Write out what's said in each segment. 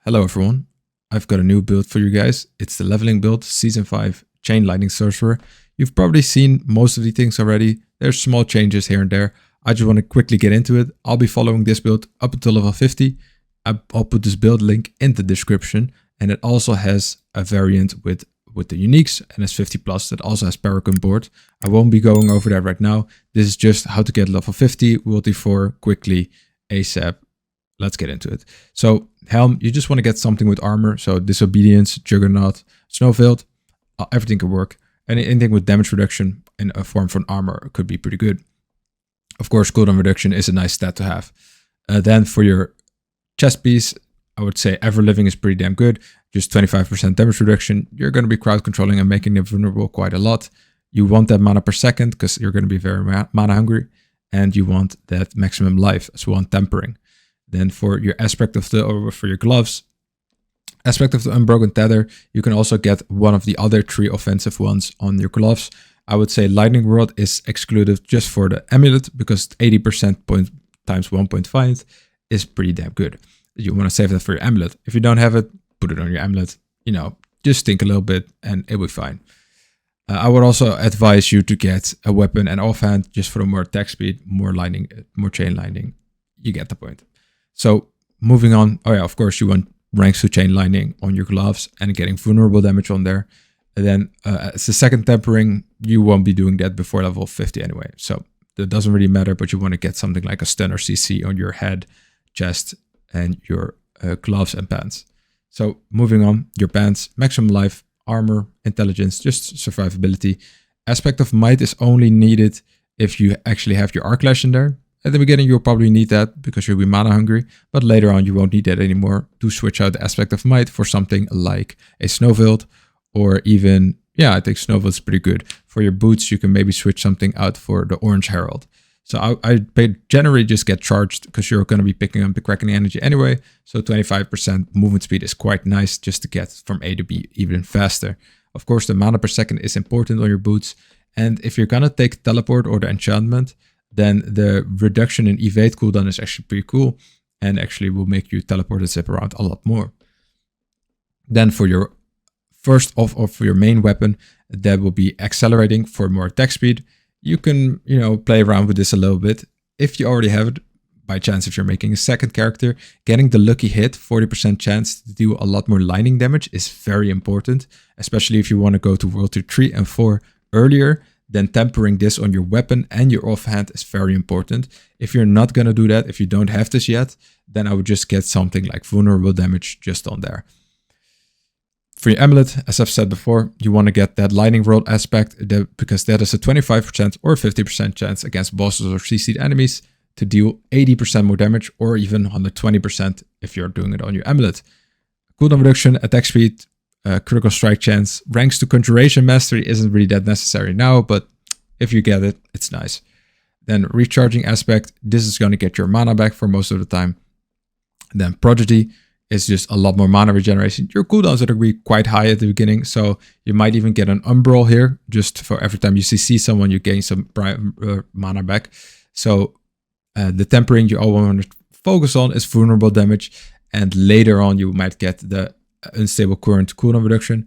Hello everyone, I've got a new build for you guys. It's the leveling build, Season 5, Chain Lightning Sorcerer. You've probably seen most of the things already. There's small changes here and there. I just want to quickly get into it. I'll be following this build up until level 50. I'll put this build link in the description. And it also has a variant with the uniques and it's 50 plus that also has Paragon board. I won't be going over that right now. This is just how to get level 50, World 4 quickly, ASAP. Let's get into it. So Helm, you just want to get something with armor. So Disobedience, Juggernaut, Snowfield, everything can work. Anything with damage reduction in a form from armor could be pretty good. Of course, cooldown reduction is a nice stat to have. Then for your chest piece, I would say Ever Living is pretty damn good. Just 25% damage reduction. You're going to be crowd controlling and making them vulnerable quite a lot. You want that mana per second because you're going to be very mana hungry. And you want that maximum life as well, tempering. Then for your for your gloves, aspect of the Unbroken Tether, you can also get one of the other 3 offensive ones on your gloves. I would say Lightning World is excluded just for the amulet because 80% point times 1.5 is pretty damn good. You want to save that for your amulet. If you don't have it, put it on your amulet. You know, just think a little bit and it will be fine. I would also advise you to get a weapon and offhand just for more attack speed, more lightning, more chain lightning. You get the point. So moving on, oh yeah, of course you want ranks to chain lightning on your gloves and getting vulnerable damage on there. And then as the second tempering, you won't be doing that before level 50 anyway. So that doesn't really matter, but you want to get something like a stun or CC on your head, chest, and your gloves and pants. So moving on, your pants, maximum life, armor, intelligence, just survivability. Aspect of might is only needed if you actually have your arc lash in there. At the beginning, you'll probably need that because you'll be mana hungry, but later on, you won't need that anymore to switch out the aspect of might for something like a Snowfield or even, yeah, I think Snowfield is pretty good. For your boots, you can maybe switch something out for the Orange Herald. So I generally just get charged because you're going to be picking up the Cracking Energy anyway. So 25% movement speed is quite nice just to get from A to B even faster. Of course, the mana per second is important on your boots. And if you're going to take Teleport or the Enchantment, then the reduction in evade cooldown is actually pretty cool and actually will make you teleport and zip around a lot more. Then for your first off of your main weapon, that will be accelerating for more attack speed. You can, play around with this a little bit. If you already have it, by chance, if you're making a second character, getting the lucky hit, 40% chance to do a lot more lightning damage is very important, especially if you want to go to World 2, 3, and 4 earlier. Then tempering this on your weapon and your offhand is very important. If you're not going to do that, if you don't have this yet, then I would just get something like vulnerable damage just on there. For your amulet, as I've said before, you want to get that Lightning World aspect because that is a 25% or 50% chance against bosses or CC'd enemies to deal 80% more damage or even 120% if you're doing it on your amulet. Cooldown reduction, attack speed, critical strike chance, ranks to Conjuration Mastery isn't really that necessary now, but if you get it, it's nice. Then recharging aspect, this is going to get your mana back for most of the time. Then Prodigy is just a lot more mana regeneration. Your cooldowns are going to be quite high at the beginning, so you might even get an Umbral here. Just for every time you CC someone, you gain some mana back. So the tempering you all want to focus on is vulnerable damage, and later on you might get the Unstable Current cooldown reduction.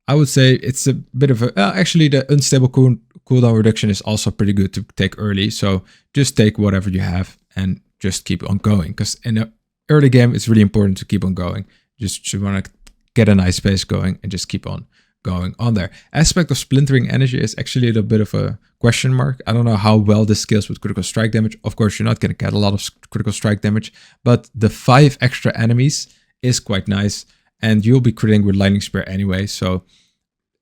I would say it's a bit of a... actually, the Unstable cooldown reduction is also pretty good to take early. So just take whatever you have and just keep on going. Because in the early game, it's really important to keep on going. Just you want to get a nice pace going and just keep on going on there. Aspect of Splintering Energy is actually a little bit of a question mark. I don't know how well this scales with critical strike damage. Of course, you're not going to get a lot of critical strike damage. But the 5 extra enemies is quite nice. And you'll be critting with Lightning Spear anyway, so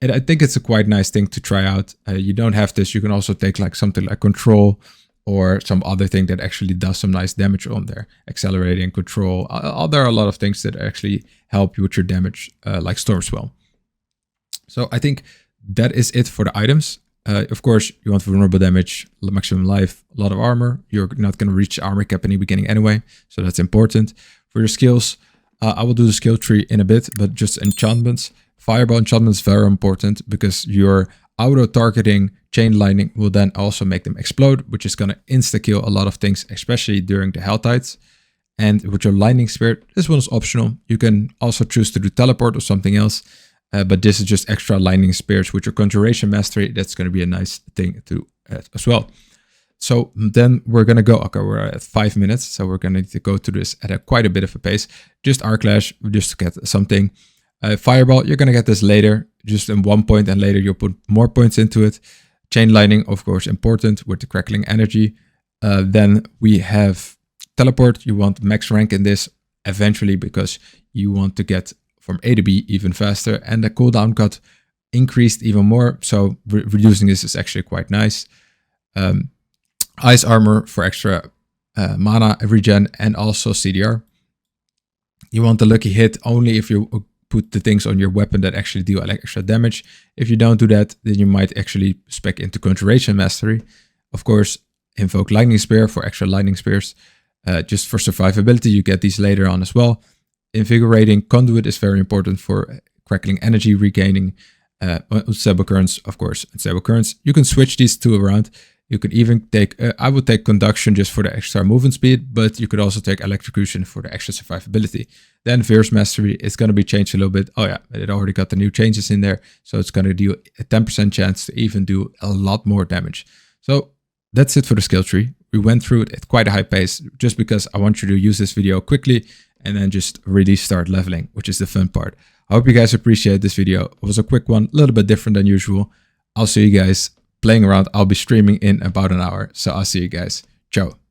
I think it's a quite nice thing to try out. You don't have this. You can also take like something like Control or some other thing that actually does some nice damage on there. Accelerating, Control. There are a lot of things that actually help you with your damage, like Storm Swell. So I think that is it for the items. Of course, you want vulnerable damage, maximum life, a lot of armor. You're not going to reach armor cap in the beginning anyway, so that's important. For your skills, I will do the skill tree in a bit, but just enchantments. Fireball enchantment is very important because your auto-targeting chain lightning will then also make them explode, which is going to insta-kill a lot of things, especially during the Hell Tides. And with your lightning spear, this one is optional. You can also choose to do teleport or something else. But this is just extra lightning spears with your conjuration mastery. That's going to be a nice thing to add as well. So then we're going to go, okay, we're at 5 minutes. So we're going to need to go through this at quite a bit of a pace. Just Arc Clash, just to get something. Fireball, you're going to get this later, just in 1 point, and later you'll put more points into it. Chain Lightning, of course, important with the crackling energy. Then we have Teleport. You want max rank in this eventually because you want to get from A to B even faster. And the cooldown got increased even more. So reducing this is actually quite nice. Ice Armor for extra mana regen and also CDR. You want the lucky hit only if you put the things on your weapon that actually deal extra damage. If you don't do that, then you might actually spec into Conjuration Mastery. Of course, invoke Lightning Spear for extra Lightning Spears. Just for survivability, you get these later on as well. Invigorating Conduit is very important for crackling energy, regaining Unstable Currents, of course. Unstable Currents, you can switch these two around. You could even take, I would take Conduction just for the extra movement speed, but you could also take Electrocution for the extra survivability. Then Fierce Mastery is going to be changed a little bit. Oh yeah, it already got the new changes in there. So it's going to do a 10% chance to even do a lot more damage. So that's it for the skill tree. We went through it at quite a high pace just because I want you to use this video quickly and then just really start leveling, which is the fun part. I hope you guys appreciate this video. It was a quick one, a little bit different than usual. I'll see you guys playing around. I'll be streaming in about an hour. So I'll see you guys. Ciao.